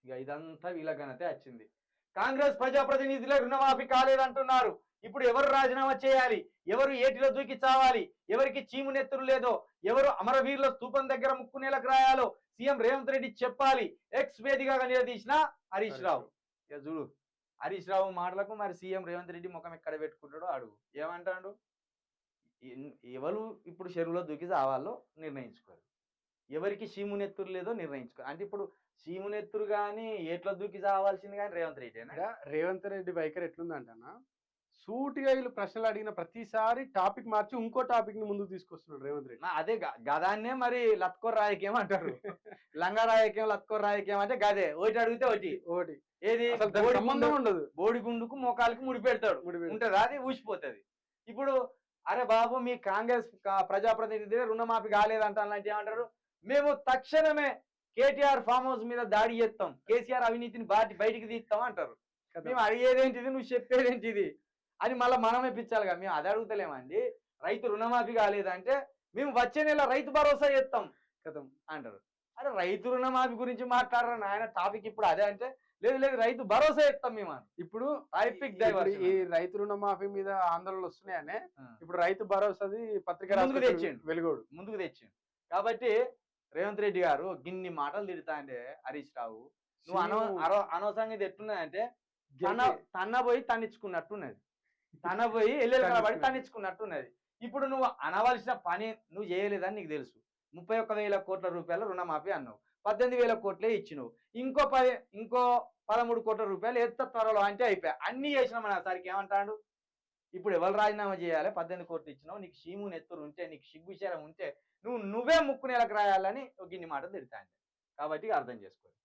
ఇక ఇదంతా వీళ్ళ ఘనతే వచ్చింది. కాంగ్రెస్ ప్రజాప్రతినిధులే రుణమాఫీ కాలేదంటున్నారు. ఇప్పుడు ఎవరు రాజీనామా చేయాలి, ఎవరు ఏటిలో దూకి చావాలి, ఎవరికి చీము నెత్తురు లేదో, ఎవరు అమరవీరుల స్తూపం దగ్గర ముక్కు నేలకు రాయాలో సీఎం రేవంత్ రెడ్డి చెప్పాలి. ఎక్స్ వేదికగా నిలదీసిన హరీష్ రావు. ఇక చూడు హరీష్ రావు మాటలకు మరి సీఎం రేవంత్ రెడ్డి ముఖం ఎక్కడ పెట్టుకుంటాడో అడుగు. ఏమంటాడు? ఎవరు ఇప్పుడు చెరువులో దూకి చావాలో నిర్ణయించుకోరు, ఎవరికి చీమునెత్తురు లేదో నిర్ణయించుకో. అంటే ఇప్పుడు చీమునెత్తురు కానీ ఏట్లో దూకి చావాల్సింది కానీ రేవంత్ రెడ్డి. రేవంత్ రెడ్డి వైఖరి ఎట్లుందంటనా, సూటిగా వీళ్ళు ప్రశ్నలు అడిగిన ప్రతిసారి టాపిక్ మార్చి ఇంకో టాపిక్ ని ముందుకు తీసుకొస్తున్నాడు రేవంత్ రెడ్డి. అదే గదాన్నే మరి లత్కోర్ రాయకేం అంటారు. లంగా రాయకేం లత్కోర్ రాయకేం అంటే గదే, ఒకటి అడిగితే ఒకటి ఏది సంబంధం ఉండదు. బోడిగుండుకు మోకాలకి ముడి పెడతాడు, ఉంటది అది ఊసిపోతుంది. ఇప్పుడు అరే బాబు మీ కాంగ్రెస్ ప్రజాప్రతినిధి రుణమాఫీ కాలేదంటే ఏమంటారు, మేము తక్షణమే కేటీఆర్ ఫామ్ హౌస్ మీద దాడి చేస్తాం, కేసీఆర్ అవినీతిని బయటికి తీస్తాం అంటారు. మేము అడిగేదేంటిది, నువ్వు చెప్పేదేంటిది అని మళ్ళీ మనమే పిచ్చాలిగా. మేము అది అడుగుతలేమండి. రైతు రుణమాఫీ కాలేదంటే మేము వచ్చే నెల రైతు భరోసా చేస్తాం కదా అంటారు. అరే రైతు రుణమాఫీ గురించి మాట్లాడరా నాయన, టాపిక్ ఇప్పుడు అదే అంటే లేదు లేదు రైతు భరోసా చేస్తాం మేము అని. ఇప్పుడు ఈ రైతు రుణమాఫీ మీద ఆందోళనలు వస్తున్నాయనే ఇప్పుడు రైతు భరోసాది పత్రిక ముందుకు తెచ్చిండు, వెలుగోడు ముందుకు తెచ్చిండు. కాబట్టి రేవంత్ రెడ్డి గారు గిన్ని మాటలు తిడతా అంటే హరీష్ రావు నువ్వు అనవసరంగా ఇది ఎట్టున్నదంటే తన్న పోయి తన్నించుకున్నట్టున్నది, తన పోయి ఎల్లెలబడి తన్నించుకున్నట్టున్నది. ఇప్పుడు నువ్వు అనవలసిన పని నువ్వు చేయలేదని నీకు తెలుసు. 31,000 కోట్ల రూపాయల రుణమాఫీ అన్నావు, 18,000 కోట్లే ఇచ్చినావు, ఇంకో 13 కోట్ల రూపాయలు ఎంత త్వరలో అంటే అయిపోయా. అన్ని చేసినాం మన సరికి ఏమంటాడు. ఇప్పుడు ఎవరు రాజీనామా చేయాలి? 18 కోట్లు ఇచ్చినావు, నీకు చీము నెత్తురు ఉంటే, నీకు సిగ్గుచరం ఉంటే నువ్వే ముక్కు నెలకు రాయాలని గిన్ని మాట తిడతా. కాబట్టి అర్థం చేసుకోవాలి.